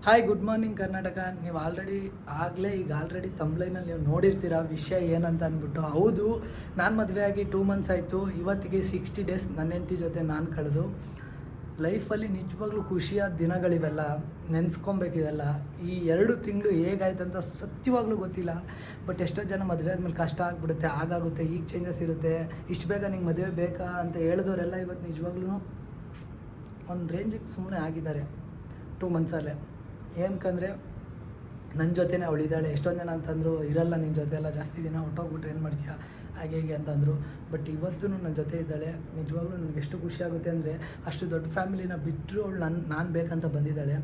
Hi good morning Karnataka. ನೀವು already ತಂಬ್ಲೈನಲ್ಲಿ ನೀವು ನೋಡಿರ್ತೀರ ವಿಷಯ ಏನಂತ ಅಂದ್ಬಿಟ್ಟು. ಹೌದು, ನಾನು ಮದುವೆ ಆಗಿ 2 months ಆಯಿತು. ಇವತ್ತಿಗೆ 60 days ನನ್ನ ಹೆಂಡತಿ ಜೊತೆ ನಾನು ಕಳೆದು. ಲೈಫಲ್ಲಿ ನಿಜವಾಗ್ಲೂ ಖುಷಿಯಾದ ದಿನಗಳಿವೆಲ್ಲ, ನೆನೆಸ್ಕೊಬೇಕಿದೆಲ್ಲ. ಈ 2 ತಿಂಗಳು ಹೇಗಾಯ್ತು ಅಂತ ಸತ್ಯವಾಗ್ಲೂ ಗೊತ್ತಿಲ್ಲ. ಬಟ್ ಎಷ್ಟೋ ಜನ ಮದುವೆ ಆದಮೇಲೆ ಕಷ್ಟ ಆಗಿಬಿಡುತ್ತೆ, ಆಗುತ್ತೆ, ಈಗ ಚೇಂಜಸ್ ಇರುತ್ತೆ, ಇಷ್ಟು ಬೇಗ ನಿಂಗೆ ಮದುವೆ ಬೇಕಾ ಅಂತ ಹೇಳಿದವರೆಲ್ಲ ಇವತ್ತು ನಿಜವಾಗ್ಲೂ ಒಂದು ರೇಂಜಿಗೆ ಸುಮ್ಮನೆ ಆಗಿದ್ದಾರೆ 2 monthsಲ್ಲೇ. ಏನಕ್ಕಂದರೆ ನನ್ನ ಜೊತೆನೇ ಅವಳಿದ್ದಾಳೆ. ಎಷ್ಟೊಂದು ಜನ ಅಂತಂದರು ಇರಲ್ಲ ನಿನ್ನ ಜೊತೆ ಎಲ್ಲ ಜಾಸ್ತಿ ದಿನ ಹೊಟ್ಟೋಗ್ಬಿಟ್ರೆ ಏನು ಮಾಡ್ತೀಯಾ ಹಾಗೆ ಹೀಗೆ ಅಂತಂದರು. ಬಟ್ ಇವತ್ತೂ ನನ್ನ ಜೊತೆ ಇದ್ದಾಳೆ. ನಿಜವಾಗ್ಲೂ ನನಗೆ ಎಷ್ಟು ಖುಷಿ ಆಗುತ್ತೆ ಅಂದರೆ, ಅಷ್ಟು ದೊಡ್ಡ ಫ್ಯಾಮಿಲಿನ ಬಿಟ್ಟರು ಅವಳು ನಾನು ಬೇಕಂತ ಬಂದಿದ್ದಾಳೆ.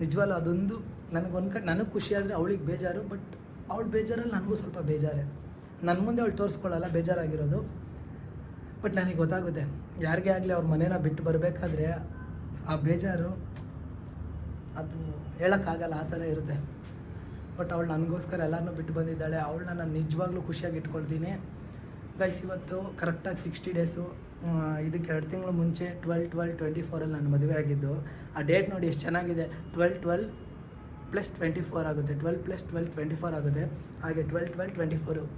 ನಿಜವಾಗ್ಲೂ ಅದೊಂದು ನನಗೆ ಖುಷಿ ಆದರೆ ಅವಳಿಗೆ ಬೇಜಾರು. ಬಟ್ ಅವಳು ಬೇಜಾರಲ್ಲಿ ನನಗೂ ಸ್ವಲ್ಪ ಬೇಜಾರೆ. ನನ್ನ ಮುಂದೆ ಅವಳು ತೋರಿಸ್ಕೊಳ್ಳಲ್ಲ ಬೇಜಾರಾಗಿರೋದು. ಬಟ್ ನನಗೆ ಗೊತ್ತಾಗುತ್ತೆ, ಯಾರಿಗೇ ಆಗಲಿ ಅವ್ರ ಮನೇನ ಬಿಟ್ಟು ಬರಬೇಕಾದ್ರೆ ಆ ಬೇಜಾರು ಅದು ಹೇಳೋಕ್ಕಾಗಲ್ಲ, ಆ ಥರ ಇರುತ್ತೆ. ಬಟ್ ಅವಳು ನನಗೋಸ್ಕರ ಎಲ್ಲನೂ ಬಿಟ್ಟು ಬಂದಿದ್ದಾಳೆ. ಅವಳನ್ನ ನಾನು ನಿಜವಾಗ್ಲೂ ಖುಷಿಯಾಗಿ ಇಟ್ಕೊಳ್ತೀನಿ. ಗೈಸ್, ಇವತ್ತು ಕರೆಕ್ಟಾಗಿ 60 days. ಇದಕ್ಕೆ 2 ತಿಂಗಳು ಮುಂಚೆ 12/12/24 ನಾನು ಮದುವೆ ಆಗಿದ್ದು. ಆ ಡೇಟ್ ನೋಡಿ ಎಷ್ಟು ಚೆನ್ನಾಗಿದೆ. 12/12 + 24 ಆಗುತ್ತೆ. 12 + 12 24 ಆಗುತ್ತೆ. ಹಾಗೆ 12/12/24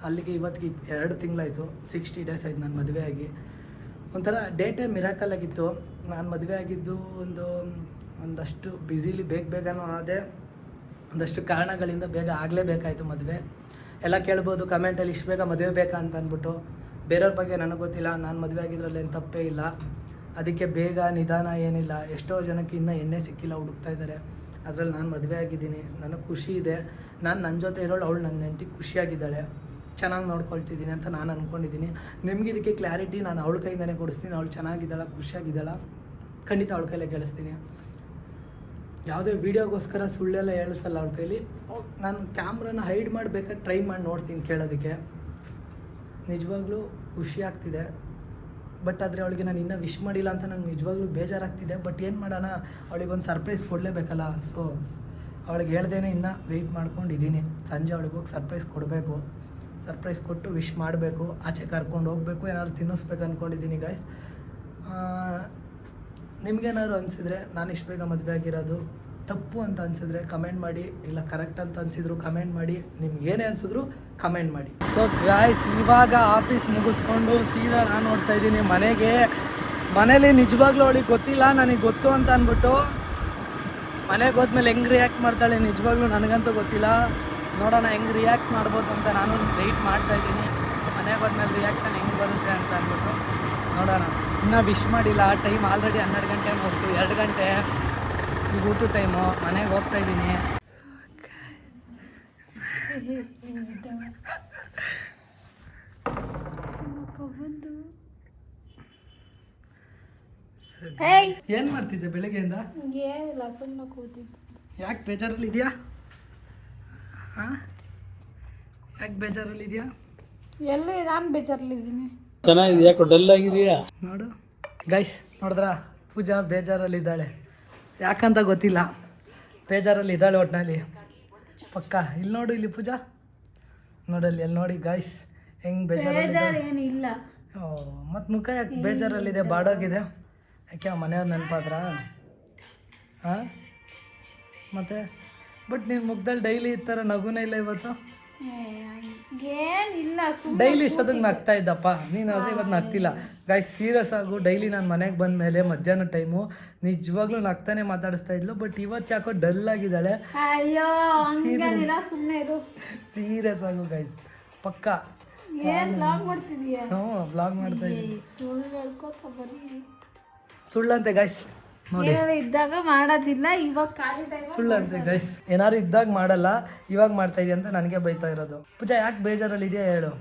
ಅಲ್ಲಿಗೆ ಇವತ್ತಿಗೆ 2 ತಿಂಗಳಾಯಿತು. 60 days ಆಯಿತು ನಾನು ಮದುವೆ ಆಗಿ. ಒಂಥರ ಡೇಟೇ ಮಿರಾಕಲ್ ಆಗಿತ್ತು. ನಾನು ಮದುವೆ ಆಗಿದ್ದು ಒಂದಷ್ಟು ಬ್ಯುಸಿಲಿ ಬೇಗನೂ ಆದೆ. ಒಂದಷ್ಟು ಕಾರಣಗಳಿಂದ ಬೇಗ ಆಗಲೇಬೇಕಾಯಿತು ಮದುವೆ. ಎಲ್ಲ ಕೇಳ್ಬೋದು ಕಮೆಂಟಲ್ಲಿ, ಇಷ್ಟು ಬೇಗ ಮದುವೆ ಬೇಕಾ ಅಂತ ಅಂದ್ಬಿಟ್ಟು. ಬೇರೆಯವ್ರ ಬಗ್ಗೆ ನನಗೆ ಗೊತ್ತಿಲ್ಲ, ನಾನು ಮದುವೆ ಆಗಿದ್ರಲ್ಲಿ ಏನು ತಪ್ಪೇ ಇಲ್ಲ. ಅದಕ್ಕೆ ಬೇಗ ನಿಧಾನ ಏನಿಲ್ಲ. ಎಷ್ಟೋ ಜನಕ್ಕೆ ಇನ್ನೂ ಎಣ್ಣೆ ಸಿಕ್ಕಿಲ್ಲ, ಹುಡುಕ್ತಾ ಇದ್ದಾರೆ. ಅದರಲ್ಲಿ ನಾನು ಮದುವೆ ಆಗಿದ್ದೀನಿ, ನನಗೆ ಖುಷಿ ಇದೆ. ನನ್ನ ಜೊತೆ ಇರೋಳು, ಅವಳು ನನ್ನ ಹೆಂಡತಿ ಖುಷಿಯಾಗಿದ್ದಾಳೆ, ಚೆನ್ನಾಗಿ ನೋಡ್ಕೊಳ್ತಿದ್ದೀನಿ ಅಂತ ನಾನು ಅಂದ್ಕೊಂಡಿದ್ದೀನಿ. ನಿಮ್ಗೆ ಇದಕ್ಕೆ ಕ್ಲಾರಿಟಿ ನಾನು ಅವಳ ಕೈಯಿಂದನೇ ಕೊಡಿಸ್ತೀನಿ. ಅವಳು ಚೆನ್ನಾಗಿದ್ದಾಳ, ಖುಷಿಯಾಗಿದ್ದಾಳ, ಖಂಡಿತ ಅವಳ ಕೈಲೇ ಕೇಳಿಸ್ತೀನಿ. ಯಾವುದೇ ವೀಡಿಯೋಗೋಸ್ಕರ ಸುಳ್ಳೆಲ್ಲ ಹೇಳಿಸಲ್ಲ ಅವಳ ಕೈಲಿ. ನಾನು ಕ್ಯಾಮ್ರಾನ ಹೈಡ್ ಮಾಡಬೇಕಾದ್ರೆ ಟ್ರೈ ಮಾಡಿ ನೋಡ್ತೀನಿ ಕೇಳೋದಕ್ಕೆ. ನಿಜವಾಗ್ಲೂ ಖುಷಿ ಆಗ್ತಿದೆ. ಬಟ್ ಆದರೆ ಅವಳಿಗೆ ನಾನು ಇನ್ನೂ ವಿಶ್ ಮಾಡಿಲ್ಲ ಅಂತ ನಂಗೆ ನಿಜವಾಗ್ಲೂ ಬೇಜಾರಾಗ್ತಿದೆ. ಬಟ್ ಏನು ಮಾಡೋಣ, ಅವಳಿಗೊಂದು ಸರ್ಪ್ರೈಸ್ ಕೊಡಲೇಬೇಕಲ್ಲ. ಸೊ ಅವಳಿಗೆ ಹೇಳ್ದೇನೆ ಇನ್ನೂ ವೆಯ್ಟ್ ಮಾಡ್ಕೊಂಡಿದ್ದೀನಿ. ಸಂಜೆ ಅವಳಿಗೆ ಹೋಗಿ ಸರ್ಪ್ರೈಸ್ ಕೊಡಬೇಕು. ಸರ್ಪ್ರೈಸ್ ಕೊಟ್ಟು ವಿಶ್ ಮಾಡಬೇಕು, ಆಚೆ ಕರ್ಕೊಂಡು ಹೋಗಬೇಕು, ಏನಾದ್ರು ತಿನ್ನಿಸ್ಬೇಕು ಅಂದ್ಕೊಂಡಿದ್ದೀನಿ ಗಾಯ್ಸ್. ನಿಮಗೇನಾದ್ರು ಅನಿಸಿದ್ರೆ ನಾನು ಇಷ್ಟು ಬೇಗ ಮದುವೆ ಆಗಿರೋದು ತಪ್ಪು ಅಂತ ಅನಿಸಿದ್ರೆ ಕಮೆಂಟ್ ಮಾಡಿ, ಇಲ್ಲ ಕರೆಕ್ಟ್ ಅಂತ ಅನಿಸಿದ್ರು ಕಮೆಂಟ್ ಮಾಡಿ. ನಿಮ್ಗೆ ಏನೇ ಅನಿಸಿದ್ರು ಕಮೆಂಟ್ ಮಾಡಿ. ಸೊ ಗಾಯ್ಸ್, ಇವಾಗ ಆಫೀಸ್ ಮುಗಿಸ್ಕೊಂಡು ಸೀದಾ ನಾನು ನೋಡ್ತಾ ಇದ್ದೀನಿ ಮನೇಲಿ ನಿಜವಾಗ್ಲೂ ಅವಳಿಗೆ ಗೊತ್ತಿಲ್ಲ, ನನಗೆ ಗೊತ್ತು ಅಂತ ಅಂದ್ಬಿಟ್ಟು. ಮನೆಗೆ ಹೋದ್ಮೇಲೆ ಹೆಂಗೆ ರಿಯಾಕ್ಟ್ ಮಾಡ್ತಾಳೆ ನಿಜವಾಗ್ಲೂ ನನಗಂತೂ ಗೊತ್ತಿಲ್ಲ. ನೋಡೋಣ ಹೆಂಗೆ ರಿಯಾಕ್ಟ್ ಮಾಡ್ಬೋದು ಅಂತ ನಾನು ವೆಯ್ಟ್ ಮಾಡ್ತಾಯಿದ್ದೀನಿ. ಮನೆಗೆ ಹೋದ್ಮೇಲೆ ರಿಯಾಕ್ಷನ್ ಹೆಂಗೆ ಬರುತ್ತೆ ಅಂತ ಅಂದ್ಬಿಟ್ಟು ನೋಡೋಣ. ಇನ್ನೂ ವಿಶ್ ಮಾಡಿಲ್ಲ. ಟೈಮ್ ಆಲ್ರೆಡಿ 12 ಗಂಟೆ ಹೋಗ್ತು, 2 ಗಂಟೆ ಈಗ ಊಟ ಟೈಮು. ಮನೆಗೆ ಹೋಗ್ತಾಯಿದ್ದೀನಿ. ಏನು ಮಾಡ್ತಿದ್ದೆ ಬೆಳಗ್ಗೆಯಿಂದ? ಏನಿಲ್ಲ, ಸುಮ್ಮನೆ ಕೂತಿದ್ದೆ. ಯಾಕೆ ಬೇಜಾರಲ್ಲಿ ಇದೆಯಾ? ಹಾಂ, ಯಾಕೆ ಬೇಜಾರಲ್ಲಿ ಇದೆಯಾ? ಎಲ್ಲಿ ನಾನು ಬೇಜಾರಲ್ಲಿದ್ದೀನಿ. ಚೆನ್ನಾಗಿದೆ, ಯಾಕೆ ಡಲ್ ಆಗಿದೆಯಾ? ನೋಡು ಗೈಸ್, ನೋಡಿದ್ರಾ, ಪೂಜಾ ಬೇಜಾರಲ್ಲಿದ್ದಾಳೆ. ಯಾಕಂತ ಗೊತ್ತಿಲ್ಲ, ಬೇಜಾರಲ್ಲಿ ಇದ್ದಾಳೆ ಒಟ್ಟಿನಲ್ಲಿ ಪಕ್ಕ. ಇಲ್ಲಿ ನೋಡು, ಇಲ್ಲಿ ಪೂಜಾ ನೋಡಲ್ಲಿ, ಅಲ್ಲಿ ನೋಡಿ ಗೈಸ್ ಹೆಂಗೆ ಬೇಜಾರೇನಿಲ್ಲ. ಓ, ಮತ್ತು ಮುಖ ಯಾಕೆ ಬೇಜಾರಲ್ಲಿದೆ, ಬಾಡೋಗಿದೆ? ಯಾಕೆ ಮನೆಯವ್ರು ನೆನಪಾದ್ರ? ಹಾಂ, ಮತ್ತೆ ಬಟ್ ನಿನ್ನ ಮುಖದಲ್ಲಿ ಡೈಲಿ ಈ ಥರ ನಗುನೇ ಇಲ್ಲ ಇವತ್ತು. ಏನಿಲ್ಲ, ಡೈಲಿ ಇಷ್ಟೊತ್ತಿಗೆ ನಗ್ತಾ ಇದ್ದಪ್ಪ ನೀನು, ಅದೇ ಇವತ್ತು ನಗ್ತಿಲ್ಲ. ಗಾಯ್ಸ್, ಸೀರಿಯಸ್ ಆಗು. ಡೈಲಿ ನಾನು ಮನೆಗೆ ಬಂದ ಮೇಲೆ ಮಧ್ಯಾಹ್ನ ಟೈಮು ನಿಜವಾಗ್ಲೂ ನಗ್ತಾನೆ ಮಾತಾಡಿಸ್ತಾ ಇದ್ಲು. ಬಟ್ ಇವತ್ತು ಯಾಕೋ ಡಲ್ ಆಗಿದ್ದಾಳೆ. ಅಯ್ಯೋ, ಸುಮ್ಮನೆ ಇರು. ಸೀರಿಯಸ್ ಆಗು ಗೈಸ್, ಪಕ್ಕ. ಏನ್ ವ್ಲಾಗ್ ಮಾಡ್ತಿದೀಯಾ? ಹ್ಞೂ, ವ್ಲಾಗ್ ಮಾಡ್ತಾ ಇದ್ದೀನಿ. ಸುಳ್ಳು ಹೇಳ್ಕೊತ ಬರ್ರಿ. ಸುಳ್ಳಂತೆ ಗೈಸ್, ನೋಡಿ, ಇದ್ದಾಗ ಮಾಡೋದಿಲ್ಲ, ಇವಾಗ ಖಾಲಿ ಟೈಮ್ ಸುಳ್ಳಂತೆ ಗೈಸ್. ಏನಾದ್ರು ಇದ್ದಾಗ ಮಾಡಲ್ಲ, ಇವಾಗ ಮಾಡ್ತಾ ಇದೆಯಾ ಅಂತ ನನಗೆ ಬೈತಾ ಇರೋದು. ಪೂಜಾ ಯಾಕೆ ಬೇಜಾರಲ್ಲಿ ಇದೆಯಾ ಹೇಳು?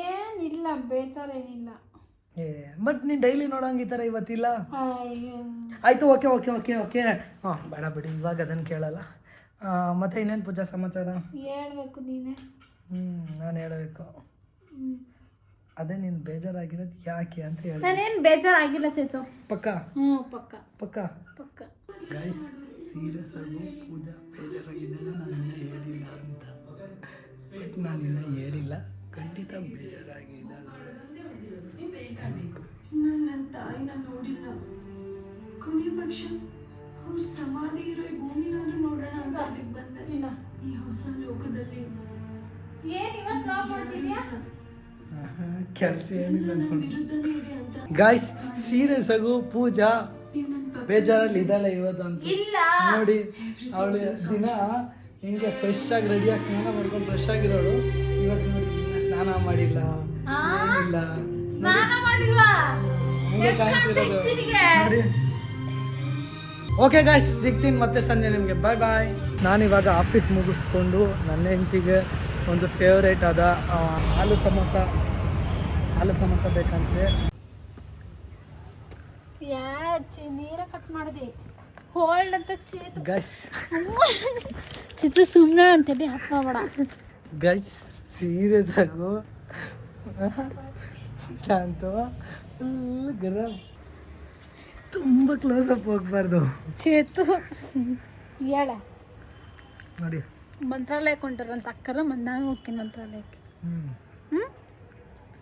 ಏನಿಲ್ಲ, ಬೇಜಾರೇನಿಲ್ಲ. ಬಟ್ ನೀನು ಡೈಲಿ ನೋಡೋಂಗೆ ಈ ಥರ ಇವತ್ತಿಲ್ಲ. ಆಯಿತು, ಓಕೆ ಓಕೆ ಓಕೆ ಓಕೆ ಹಾಂ, ಬೇಡ ಬಿಡಿ, ಇವಾಗ ಅದನ್ನು ಕೇಳಲ್ಲ. ಮತ್ತೆ ಇನ್ನೇನು ಪೂಜಾ ಸಮಾಚಾರ? ಹೇಳ್ಬೇಕು ನೀನೆ. ನಾನು ಹೇಳಬೇಕು. ಅದೇ ನೀನು ಬೇಜಾರಾಗಿರೋದು ಯಾಕೆ ಅಂತ ಹೇಳಿ. ನಾನೇನು ಬೇಜಾರಾಗಿಲ್ಲ ಸೇತು. ಪಕ್ಕ? ಪಕ್ಕ ಪಕ್ಕ ಪಕ್ಕ. ಗೈಸ್, ಸೀರಿಯಸ್ ಆಗಿ ಪೂಜಾ ಬೇಜಾರಾಗಿದ್ದೆಲ್ಲ ನಾನಿನ್ನ ಹೇಳಿಲ್ಲ ಅಂತ. ಬಟ್ ನಾನಿನ್ನ ಹೇಳಿಲ್ಲ, ಖಂಡಿತ ಬೇಜಾರಾಗಿದ್ದಾಳೆ. ನನ್ನ ತಾಯಿನ ನೋಡಿಲ್ಲ, ಕೊನೆ ಪಕ್ಷ ಅವ್ರ ಸಮಾಧಿ ಇರೋ ಈ ಭೂಮಿನಾದ್ರೂ ನೋಡೋಣ ಅಂತ ಅಲ್ಲಿಗೆ ಬಂದೆ. ಈ ಹೊಸ ಲೋಕದಲ್ಲಿ ಏನ್ ಇವತ್ತು ಡ್ರಾಪ್ ಮಾಡ್ತಿದ್ಯಾ? ಕೆಲಸ ಏನಿಲ್ಲ ನನ್ನ ವಿರುದ್ಧನೇ ಇದೆ ಅಂತ ಗಾಯ್ಸ್, ಸೀರಿಯಸ್ ಆಗು ಪೂಜಾ ನೀವು ನನ್ನ ಪಕ್ಕ ಬೇಜಾರಲ್ಲಿ ಇದ್ದಾಳೆ ಇವತ್ತು ಅಂತ ಇಲ್ಲ. ನೋಡಿ. ಅವಳು ದಿನ ಹಿಂಗೆ ಫ್ರೆಶ್ ಆಗಿ ರೆಡಿಯಾಗಿ ಸ್ನಾನ ಮಾಡ್ಕೊಂಡು ಫ್ರೆಶ್ ಆಗಿರೋಳು. ಇವತ್ತು ನೋಡಿ ಇನ್ನ ಸ್ನಾನ ಮಾಡಿಲ್ಲ, ಆ? ಏನಿಲ್ಲ, ಸ್ನಾನ ಮಾಡಿಲ್ವಾ? ಹಂಗೆ ಕಾಣ್ತಿರೋದು ನೋಡಿ. ಓಕೆ ಗಾಯ್ಸ್, ಸಿಗ್ತೀನಿ ಮತ್ತೆ ಸಂಜೆ ನಿಮಗೆ. ಬಾಯ್ ಬಾಯ್. ನಾನಿವಾಗ ಆಫೀಸ್ ಮುಗಿಸ್ಕೊಂಡು ನನ್ನ ಹೆಂಡತಿಗೆ ಒಂದು ಫೇವ್ರೇಟ್ ಆದ ಹಾಲು ಸಮೋಸ ಬೇಕಂತೆ. ನೀರ ಕಟ್ ಮಾಡಿದೆ ಹೋಲ್ಡ್ ಅಂತ ಚೇತು ಗಾಯ್ಸ್ ಚಿತ್ರ ಸುಮ್ಮನೆ ಅಂತೇಳಿ ಹತ್ ಮಾಡಬೇಡ. ಗೈಸ್ ಸೀರಿಯಸ್ ಆಗು ಶಾಂತು ಫುಲ್ ಗರಂ, ತುಂಬ ಕ್ಲೋಸ್ ಅಪ್ ಹೋಗ್ಬಾರ್ದು. ಚೇತು ಹೇಳ ನೋಡಿ ಮಂತ್ರಾಲಯಕ್ಕೆ ಹೊಂಟಾರಂತ ಅಕ್ಕರ ನಾನು ಹೋಗ್ತೀನಿ ಮಂತ್ರಾಲಯಕ್ಕೆ. ಹ್ಮ್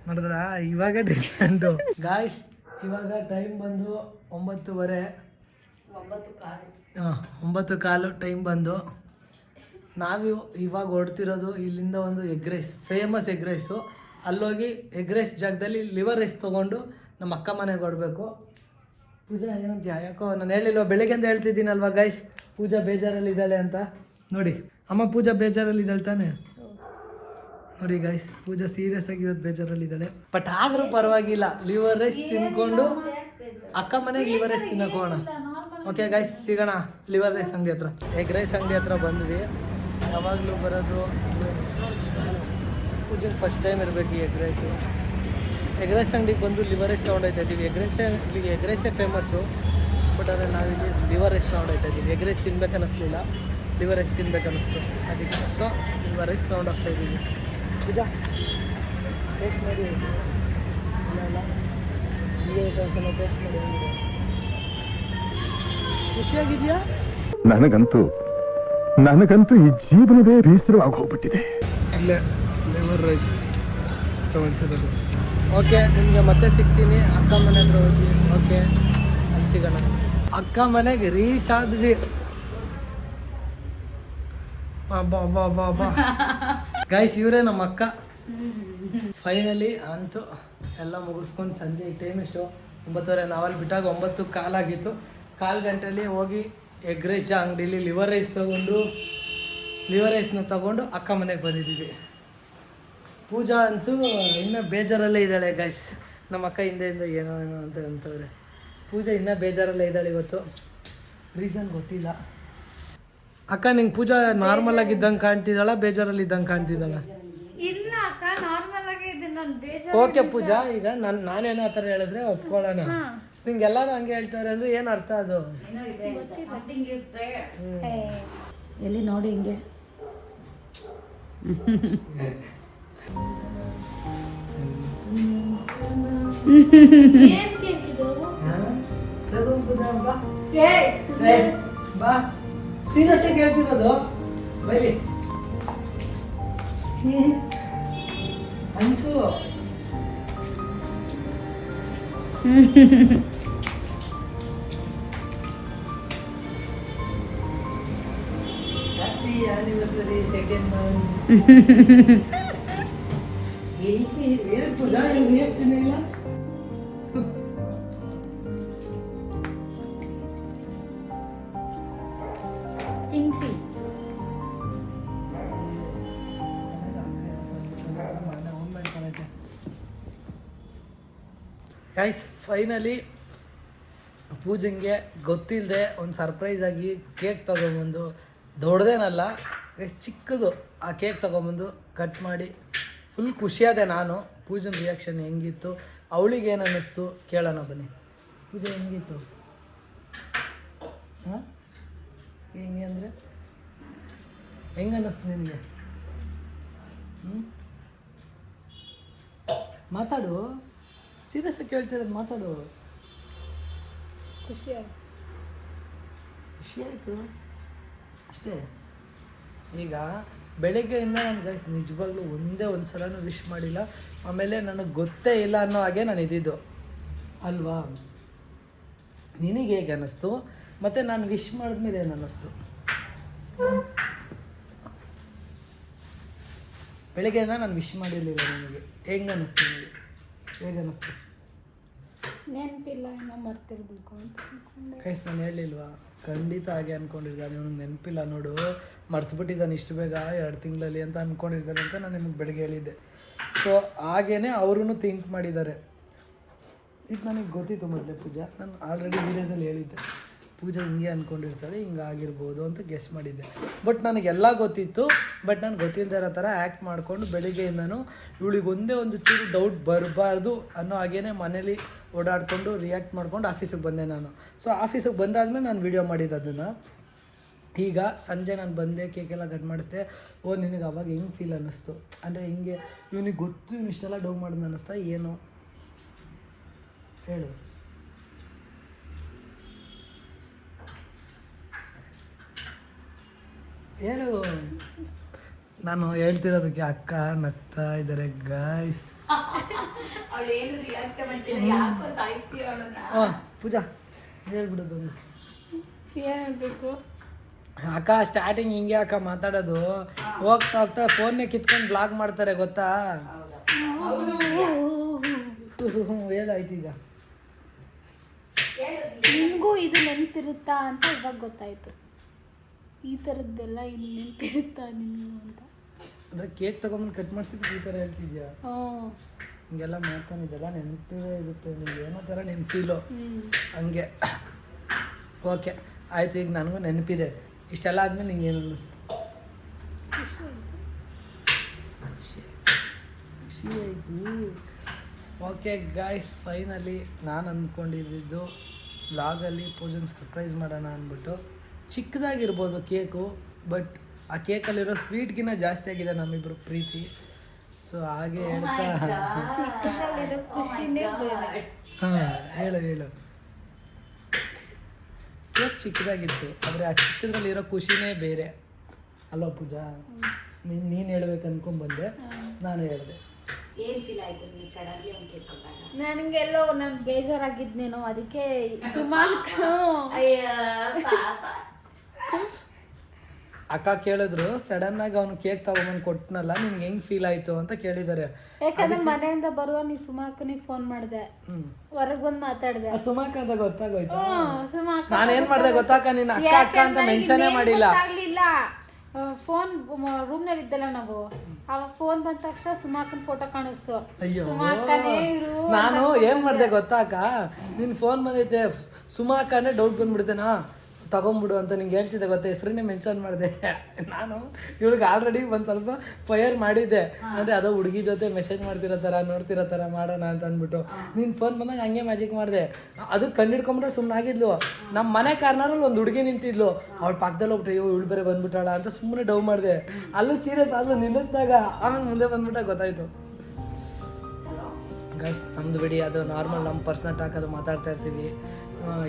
ನೋಡಿದ್ರ ಇವಾಗ ಡಿಫ್ರೆಂಟು. ಗಾಯ್ಸ್ ಇವಾಗ ಟೈಮ್ ಬಂದು 9:15, 9:15 ಟೈಮ್ ಬಂದು. ನಾವು ಇವಾಗ ಹೊಡ್ತಿರೋದು ಇಲ್ಲಿಂದ ಒಂದು egg rice, famous egg rice. ಅಲ್ಲೋಗಿ ಎಗ್ ರೈಸ್ ಜಾಗದಲ್ಲಿ ಲಿವರ್ ರೈಸ್ ತೊಗೊಂಡು ನಮ್ಮ ಅಕ್ಕ ಮನೆಗೆ ಹೊಡಬೇಕು. ಪೂಜಾ ಏನಂತ ಯಾಕೋ ನಾನು ಹೇಳಿಲ್ವ, ಬೆಳಿಗ್ಗೆಂದ ಹೇಳ್ತಿದ್ದೀನಲ್ವಾ ಗೈಸ್, ಪೂಜಾ ಬೇಜಾರಲ್ಲಿ ಇದ್ದಾಳೆ ಅಂತ. ನೋಡಿ ಅಮ್ಮ, ಪೂಜಾ ಬೇಜಾರಲ್ಲಿ ಇದ್ದಾಳೆ ತಾನೆ. ನೋಡಿ ಗೈಸ್, ಪೂಜಾ ಸೀರಿಯಸ್ ಆಗಿ ಇವತ್ತು ಬೇಜಾರಲ್ಲಿ ಇದ್ದಾಳೆ. ಬಟ್ ಆದರೂ ಪರವಾಗಿಲ್ಲ, ಲಿವರ್ ರೈಸ್ ತಿನ್ಕೊಂಡು ಅಕ್ಕ ಮನೆಗೆ ಲಿವರ್ ರೈಸ್ ತಿನ್ನಕ್ಕೆ ಹೋಗೋಣ. ಓಕೆ ಗೈಸ್, ಸಿಗೋಣ ಲಿವರ್ ರೈಸ್ ಅಂಗಡಿ ಹತ್ರ. ಎಗ್ ರೈಸ್ ಅಂಗಡಿ ಹತ್ರ ಬಂದ್ವಿ. ಯಾವಾಗಲೂ ಬರೋದು ಪೂಜೆಗೆ ಫಸ್ಟ್ ಟೈಮ್ ಇರಬೇಕು ಈ ಎಗ್ ರೈಸು. ಎಗ್ ರೈಸ್ ಅಂಗಡಿಗೆ ಬಂದು ಲಿವರ್ ರೈಸ್ ತೊಗೊಂಡೋಗ್ತಾ ಇದ್ದೀವಿ. ಇಲ್ಲಿಗೆ ಎಗ್ ರೈಸೇ ಫೇಮಸ್ಸು. ಬಟ್ ಆದರೆ ನಾವಿಲ್ಲಿ ಲಿವರ್ ರೈಸ್ ತೊಗೊಂಡೋಗ್ತಾ ಇದ್ದೀವಿ. ಎಗ್ ರೈಸ್ ತಿನ್ಬೇಕು ಅನ್ನಿಸ್ಲಿಲ್ಲ, ಲಿವರ್ ರೈಸ್ ತಿನ್ಬೇಕು ಅನ್ನಿಸ್ತು, ಅದಕ್ಕೆ ಸೊ ಲಿವರ್ ರೈಸ್ ತೊಗೊಂಡೋಗ್ತಾ ಇದ್ದೀವಿ. ಪೂಜಾ ಟೇಸ್ಟ್ ಮಾಡಿ, ಇಲ್ಲ ಟೇಸ್ಟ್ ಮಾಡಿ ಹೆಂಗಿದೆ. ಖುಷಿಯಾಗಿದೆಯಾ? ನನಗಂತೂ ಈ ಜೀವನವೇ ಬೇಸರವಾಗಿ ಹೋಗ್ಬಿಟ್ಟಿದೆ. ಇಲ್ಲೇ ಲಿವರ್ ರೈಸ್ ತೊಗೊಳ್ತಿರೋದು. ಓಕೆ, ನಿಮಗೆ ಮತ್ತೆ ಸಿಗ್ತೀನಿ ಅಕ್ಕ ಮನೆ ಹತ್ರ ಹೋಗಿ. ಓಕೆ, ಅಲ್ಲಿ ಸಿಗೋಣ. ಅಕ್ಕ ಮನೆಗೆ ರೀಚ್ ಆದ್ವಿ. ಗೈಸ್, ಇವರೇ ನಮ್ಮ ಅಕ್ಕ. ಫೈನಲಿ ಅಂತೂ ಎಲ್ಲ ಮುಗಿಸ್ಕೊಂಡು ಸಂಜೆ ಟೈಮ್ ಎಷ್ಟು 9:30. ನಾವಲ್ಲಿ ಬಿಟ್ಟಾಗ 9:15 ಆಗಿತ್ತು. 1/4 ಗಂಟೆಯಲ್ಲಿ ಹೋಗಿ ಎಗ್ ರೈಸ್ ಅಂಗಡಿಲಿ ಲಿವರ್ ರೈಸ್ನ ತಗೊಂಡು ಅಕ್ಕ ಮನೆಗೆ ಬಂದಿದ್ದೀವಿ. ಪೂಜಾ ಅಂತೂ ಇನ್ನೂ ಬೇಜಾರಲ್ಲೇ ಇದ್ದಾಳೆ ಗೈಸ್. ನಮ್ಮ ಅಕ್ಕ ಹಿಂದೆ ಏನೋ ಅಂತ ಅಂತವ್ರೆ. ಪೂಜಾ ಇನ್ನೂ ಬೇಜಾರಲ್ಲೇ ಇದ್ದಾಳೆ ಇವತ್ತು. ರೀಸನ್ ಗೊತ್ತಿಲ್ಲ. ಅಕ್ಕ, ನಿಂಗೆ ಪೂಜಾ ನಾರ್ಮಲ್ ಆಗಿದ್ದಂಗೆ ಕಾಣ್ತಿದ್ದಾಳ, ಬೇಜಾರಲ್ಲಿ ಇದ್ದಂಗೆ ಕಾಣ್ತಿದ್ದಾಳ? ಇಲ್ಲ ಅಕ್ಕ, ನಾರ್ಮಲ್ ಆಗಿ ಇದೆ. ನಾನು ಬೇಜಾರು. ಓಕೆ ಪೂಜಾ, ಈಗ ನಾನೇನೋ ಆ ಥರ ಹೇಳಿದ್ರೆ ಒಪ್ಕೊಳ್ಳೋಣ. ನಿಂಗೆಲ್ಲಾರು ಹಂಗೆ ಹೇಳ್ತಾರೆ ಅಂದ್ರೆ ಏನು ಅರ್ಥ ಅದು? ಎಲ್ಲಿ ನೋಡಿ ಹಿಂಗೆ ಏನ್ ಕೇಕ್ ಇದು? ಬಾ, ಸೀರಿಯಸ್ ಆಗಿ ಹೇಳ್ತಿರೋದು. ಬೈಲಿ ಅಂಚು. Happy anniversary second month. ಏನು ಪೂಜಾ, ಏನು ರಿಯಾಕ್ಷನ್ ಇಲ್ಲ? ಕಿಂಗ್ಸಿ ಗೈಸ್, ಫೈನಲಿ ಪೂಜೆಗೆ ಗೊತ್ತಿಲ್ಲದೆ ಒಂದು ಸರ್ಪ್ರೈಸ್ ಆಗಿ ಕೇಕ್ ತೊಗೊಂಬಂದು, ದೊಡ್ಡದೇನಲ್ಲ ಎಷ್ಟು ಚಿಕ್ಕದು, ಆ ಕೇಕ್ ತೊಗೊಂಬಂದು ಕಟ್ ಮಾಡಿ ಫುಲ್ ಖುಷಿಯಾದೆ ನಾನು. ಪೂಜನ ರಿಯಾಕ್ಷನ್ ಹೆಂಗಿತ್ತು, ಅವಳಿಗೆ ಏನು ಅನ್ನಿಸ್ತು ಕೇಳೋಣ ಬನ್ನಿ. ಪೂಜೆ ಹೆಂಗಿತ್ತು? ಹಾಂ, ಹೆಂಗೆ ಅಂದರೆ ಹೆಂಗೆ ಅನ್ನಿಸ್ತು ನಿನಗೆ? ಮಾತಾಡು, ಸೀರಿಯಸ್ ಆಗಿ ಕೇಳ್ತಿರೋದು, ಮಾತಾಡು. ಖುಷಿ ಆಯಿತು ಅಷ್ಟೇ. ಈಗ ಬೆಳಿಗ್ಗೆಯಿಂದ ನಾನು ಗೈಸ್ ನಿಜವಾಗ್ಲೂ ಒಂದೇ ಒಂದು ಸಲನೂ ವಿಶ್ ಮಾಡಿಲ್ಲ. ಆಮೇಲೆ ನನಗೆ ಗೊತ್ತೇ ಇಲ್ಲ ಅನ್ನೋ ಹಾಗೆ ನಾನು ಇದ್ದಿದ್ದು ಅಲ್ವಾ. ನಿನಗೆ ಹೇಗೆ ಅನ್ನಿಸ್ತು? ಮತ್ತು ನಾನು ವಿಶ್ ಮಾಡಿದ್ಮೇಲೆ ಏನು ಅನ್ನಿಸ್ತು? ಬೆಳಿಗ್ಗೆನ ನಾನು ವಿಶ್ ಮಾಡಿರಲಿಲ್ಲ ನಿಮಗೆ, ಹೆಂಗೆ ಅನ್ನಿಸ್ತು ನಿಮಗೆ? ಹೇಗೆ ಅನ್ನಿಸ್ತು? ನೆನಪಿಲ್ಲ, ಇನ್ನೂ ಮರ್ತಿರ್ಬೇಕು ಅಂತ ಅನ್ಕೊಂಡೆ. ಕೈಸ್ ನಾನು ಹೇಳಲಿಲ್ವಾ? ಖಂಡಿತ ಹಾಗೆ ಅಂದ್ಕೊಂಡಿರ್ತಾನೆ, ಇವನಿಗೆ ನೆನಪಿಲ್ಲ ನೋಡು, ಮರ್ತುಬಿಟ್ಟಿದ್ದಾನೆ ಇಷ್ಟು ಬೇಗ 2 ತಿಂಗಳಲ್ಲಿ ಅಂತ ಅಂದ್ಕೊಂಡಿರ್ತಾನೆ ಅಂತ ನಾನು ನಿಮಗೆ ಬೆಳಗ್ಗೆ ಹೇಳಿದ್ದೆ. ಸೊ ಹಾಗೇ ಅವರು ಥಿಂಕ್ ಮಾಡಿದ್ದಾರೆ. ಇದು ನನಗೆ ಗೊತ್ತಿತ್ತು ಮೊದಲೇ ಪೂಜಾ, ನಾನು ಆಲ್ರೆಡಿ ವಿಡಿಯೋದಲ್ಲಿ ಹೇಳಿದ್ದೆ ಪೂಜಾ ಹಿಂಗೆ ಅಂದ್ಕೊಂಡಿರ್ತಾಳೆ, ಹಿಂಗೆ ಆಗಿರ್ಬೋದು ಅಂತ ಗೆಸ್ ಮಾಡಿದ್ದೆ. ಬಟ್ ನನಗೆಲ್ಲ ಗೊತ್ತಿತ್ತು, ಬಟ್ ನಾನು ಗೊತ್ತಿಲ್ಲದೆ ಇರೋ ಥರ ಆ್ಯಕ್ಟ್ ಮಾಡಿಕೊಂಡು ಬೆಳಿಗ್ಗೆಯಿಂದನೂ ಇವಳಿಗೆ ಒಂದೇ ಒಂದು ಚೂರು ಡೌಟ್ ಬರಬಾರ್ದು ಅನ್ನೋ ಹಾಗೇ ಮನೇಲಿ ಓಡಾಡಿಕೊಂಡು ರಿಯಾಕ್ಟ್ ಮಾಡ್ಕೊಂಡು ಆಫೀಸಿಗೆ ಬಂದೆ ನಾನು. ಸೊ ಆಫೀಸಿಗೆ ಬಂದಾದ್ಮೇಲೆ ನಾನು ವೀಡಿಯೋ ಮಾಡಿದ್ದು ಅದನ್ನು. ಈಗ ಸಂಜೆ ನಾನು ಬಂದೆ, ಕೇಕೆಲ್ಲ ಕಟ್ ಮಾಡಿಸ್ದೆ. ಓ ನಿನಗೆ ಅವಾಗ ಹೆಂಗೆ ಫೀಲ್ ಅನ್ನಿಸ್ತು? ಅಂದರೆ ಹಿಂಗೆ ಇವನಿಗೆ ಗೊತ್ತು ಇವ್ನು ಇಷ್ಟೆಲ್ಲ ಡೌ ಮಾಡೋದು ಅನ್ನಿಸ್ತಾ ಏನು ಹೇಳು? ಹೇಳು. ನಾನು ಹೇಳ್ತಿರೋದಕ್ಕೆ ಅಕ್ಕ ನಗ್ತಾ ಇದ್ದಾರೆ ಗಾಯ್ಸ್. ಪೂಜಾ ಹೇಳ್ಬಿಡೋದು. ಏನು ಹೇಳ್ಬೇಕು? ಅಕ್ಕ ಸ್ಟಾರ್ಟಿಂಗ್ ಹಿಂಗೆ ಅಕ್ಕ ಮಾತಾಡೋದು, ಹೋಗ್ತಾ ಹೋಗ್ತಾ ಫೋನ್ನೇ ಕಿತ್ಕೊಂಡು ಬ್ಲಾಗ್ ಮಾಡ್ತಾರೆ ಗೊತ್ತಾ? ಹೇಳಾಯ್ತು ಈಗ. ನಿಮಗೂ ಇದು ನೆನಪಿರುತ್ತಾ ಅಂತ ಇವಾಗ ಗೊತ್ತಾಯ್ತು. ಈ ಥರದ್ದೆಲ್ಲ ಇಲ್ಲಿ ನೆನಪಿರುತ್ತಾ ನಿಮಗೂ ಅಂತ. ಅಂದರೆ ಕೇಕ್ ತೊಗೊಂಬಂದು ಕಟ್ ಮಾಡಿಸಿದ್ದು ಈ ಥರ ಹೇಳ್ತಿದ್ಯಾ? ಹಿಂಗೆಲ್ಲ ಮಾಡ್ತಾನಿದ್ದೆಲ್ಲ ನೆನಪೇ ಇರುತ್ತೆ ನಿಮ್ಗೆ, ಏನೋ ಥರ ನಿನ್ನ ಫೀಲು ಹಂಗೆ. ಓಕೆ ಆಯಿತು, ಈಗ ನನಗೂ ನೆನಪಿದೆ. ಇಷ್ಟೆಲ್ಲ ಆದಮೇಲೆ ನಿಂಗೆ ಏನು ಅನ್ನಿಸ್ತು? ಖುಷಿ ಆಯಿತು. ಓಕೆ ಗಾಯ್ಸ್, ಫೈನಲಿ ನಾನು ಅಂದ್ಕೊಂಡಿದ್ದು ವ್ಲಾಗಲ್ಲಿ ಪೂಜನ್ ಸರ್ಪ್ರೈಸ್ ಮಾಡೋಣ ಅಂದ್ಬಿಟ್ಟು. ಚಿಕ್ಕದಾಗಿರ್ಬೋದು ಕೇಕು, ಬಟ್ ಆ ಕೇಕಲ್ಲಿರೋ ಸ್ವೀಟ್ಗಿನ್ನ ಜಾಸ್ತಿ ಆಗಿದೆ ನಮ್ಮಿಬ್ಬರು ಪ್ರೀತಿ. ಸೊ ಹಾಗೆ ಹೇಳ್ತಾ ಖುಷಿನೇ ಬೇರೆ. ಹಾಂ ಹೇಳು ಹೇಳು. ಕೇಕ್ ಚಿಕ್ಕದಾಗಿತ್ತು, ಆದರೆ ಆ ಚಿಕ್ಕದ್ರಲ್ಲಿರೋ ಖುಷಿನೇ ಬೇರೆ ಅಲ್ವಾ ಪೂಜಾ? ನೀನು ಹೇಳ್ಬೇಕು ಅನ್ಕೊಂಡ್ಬಂದೆ, ನಾನು ಹೇಳಿದೆ. ನನಗೆಲ್ಲೋ ನಾನು ಬೇಜಾರಾಗಿದ್ನೇನೋ, ಅದಕ್ಕೆ ಸುಮಾರು ಅಕ್ಕ ಕೇಳಿದ್ರು, ಸಡನ್ ಆಗಿ ಅವನು ಕೇಕ್ ತಗೊಂಬಂದು ಕೊಟ್ಟನಲ್ಲ, ನಿನ್ಗೆ ಹೆಂಗ್ ಫೀಲ್ ಆಯ್ತು ಅಂತ ಕೇಳಿದ್ದಾರೆ. ಯಾಕಂದ್ರೆ ಮನೆಯಿಂದ ಬರುವ ನೀ ಸುಮಾಕನಿಗೆ ಫೋನ್ ಮಾಡಿದೆ, ಹೊರಗೆ ಬಂದು ಮಾತಾಡಿದೆ. ಸುಮಾಕ ಅಂತ ಗೊತ್ತಾಗೋಯ್ತು. ನಾನೇನ್ ಮಾಡ್ದೆ ಗೊತ್ತಾಕ, ನಿನ್ನ ಅಕ್ಕ ಅಕ್ಕ ಅಂತ ಮೆನ್ಷನ್ ಮಾಡಿಲ್ಲ. ಫೋನ್ ರೂಮ್ ನಲ್ಲಿ ಇದ್ದಲ್ಲ ನಾವು, ಅವಾಗ ಫೋನ್ ಬಂದ ತಕ್ಷಣ ಸುಮಾಕನ್ ಫೋಟೋ ಕಾಣಿಸ್ತು. ಅಯ್ಯೋ, ನಾನು ಏನ್ ಮಾಡ್ದೆ ಗೊತ್ತಾಕ, ನಿನ್ ಫೋನ್ ಬಂದೈತೆ ಸುಮಾಕನೇ ಡೌಟ್ ಬಂದ್ಬಿಡ್ತೇನಾ, ತಗೊಂಬಿಡು ಅಂತ ನಿಂಗೆ ಹೇಳ್ತಿದ್ದೆ ಗೊತ್ತಾ, ಹೆಸರನ್ನೇ ಮೆನ್ಷನ್ ಮಾಡಿದೆ. ನಾನು ಇವಳಿಗೆ ಆಲ್ರೆಡಿ ಒಂದು ಸ್ವಲ್ಪ ಫೈರ್ ಮಾಡಿದ್ದೆ, ಅಂದರೆ ಅದೋ ಹುಡುಗಿ ಜೊತೆ ಮೆಸೇಜ್ ಮಾಡ್ತಿರೋ ಥರ ನೋಡ್ತಿರೋ ಥರ ಮಾಡೋಣ ಅಂತ ಅಂದ್ಬಿಟ್ಟು. ನಿನ್ನ ಫೋನ್ ಬಂದಾಗ ಹಂಗೆ ಮ್ಯಾಜಿಕ್ ಮಾಡಿದೆ. ಅದು ಕಂಡಿಡ್ಕೊಂಬಿಟ್ರೆ ಸುಮ್ಮನೆ ಆಗಿದ್ಲು. ನಮ್ಮ ಮನೆ ಕಾರ್ನರಲ್ಲಿ ಒಂದು ಹುಡುಗಿ ನಿಂತಿದ್ಲು, ಅವಳ ಪಕ್ಕದಲ್ಲಿ ಹೋಗ್ಬಿಟ್ಟು ಅಯ್ಯೋ ಇವಳು ಬೇರೆ ಬಂದ್ಬಿಟ್ಟಾಳ ಅಂತ ಸುಮ್ಮನೆ ಡೌ ಮಾಡಿದೆ. ಅಲ್ಲೂ ಸೀರಿಯಸ್ ಅಲ್ಲೂ ನಿಲ್ಲಿಸಿದಾಗ ಆಮೇಲೆ ಮುಂದೆ ಬಂದ್ಬಿಟ್ಟಾಗ ಗೊತ್ತಾಯ್ತು. ಗೈಸ್ ನಮ್ಮದು ಬಿಡಿ, ಅದು ನಾರ್ಮಲ್ ನಮ್ಮ ಪರ್ಸ್ನಲ್ ಟಾಕ್, ಅದು ಮಾತಾಡ್ತಾ ಇರ್ತೀವಿ,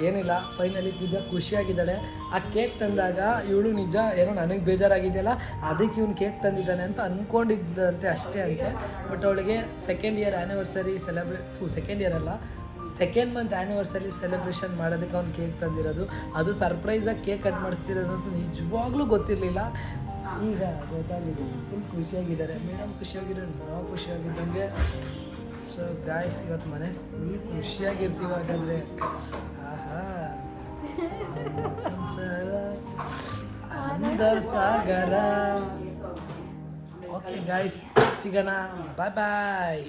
ಏನಿಲ್ಲ. ಫೈನಲಿ ಪೂಜಾ ಖುಷಿಯಾಗಿದ್ದಾಳೆ. ಆ ಕೇಕ್ ತಂದಾಗ ಇವಳು ನಿಜ ಏನೋ ನನಗೆ ಬೇಜಾರಾಗಿದೆಯಲ್ಲ ಅದಕ್ಕೆ ಇವನು ಕೇಕ್ ತಂದಿದ್ದಾನೆ ಅಂತ ಅಂದ್ಕೊಂಡಿದ್ದಂತೆ ಅಷ್ಟೇ ಅಂತೆ. ಬಟ್ ಅವಳಿಗೆ second year anniversary second year ಅಲ್ಲ, 2nd ಮಂತ್ ಆ್ಯನಿವರ್ಸರಿ ಸೆಲೆಬ್ರೇಷನ್ ಮಾಡೋದಕ್ಕೆ ಅವ್ನು ಕೇಕ್ ತಂದಿರೋದು. ಅದು ಸರ್ಪ್ರೈಸಾಗಿ ಕೇಕ್ ಕಟ್ ಮಾಡಿಸ್ತಿರೋದು ಅಂತ ನಿಜವಾಗ್ಲೂ ಗೊತ್ತಿರಲಿಲ್ಲ. ಈಗ ಗೊತ್ತಾಗಿದೆ. ಫುಲ್ ಖುಷಿಯಾಗಿದ್ದಾರೆ ಮೇಡಮ್, ಖುಷಿಯಾಗಿದ್ದಾರೆ, ನಾವು ಖುಷಿಯಾಗಿದ್ದಂಗೆ. ಸೊ ಗಾಯ್ಸ್, ಇವತ್ತು ಮನೆ ಫುಲ್ ಖುಷಿಯಾಗಿರ್ತೀವಿ. ಹಾಗಾದರೆ ಆಹಾ ಆನಂದ ಸಾಗರ. ಓಕೆ ಗಾಯ್ಸ್, ಸಿಗೋಣ, ಬಾಯ್ ಬಾಯ್.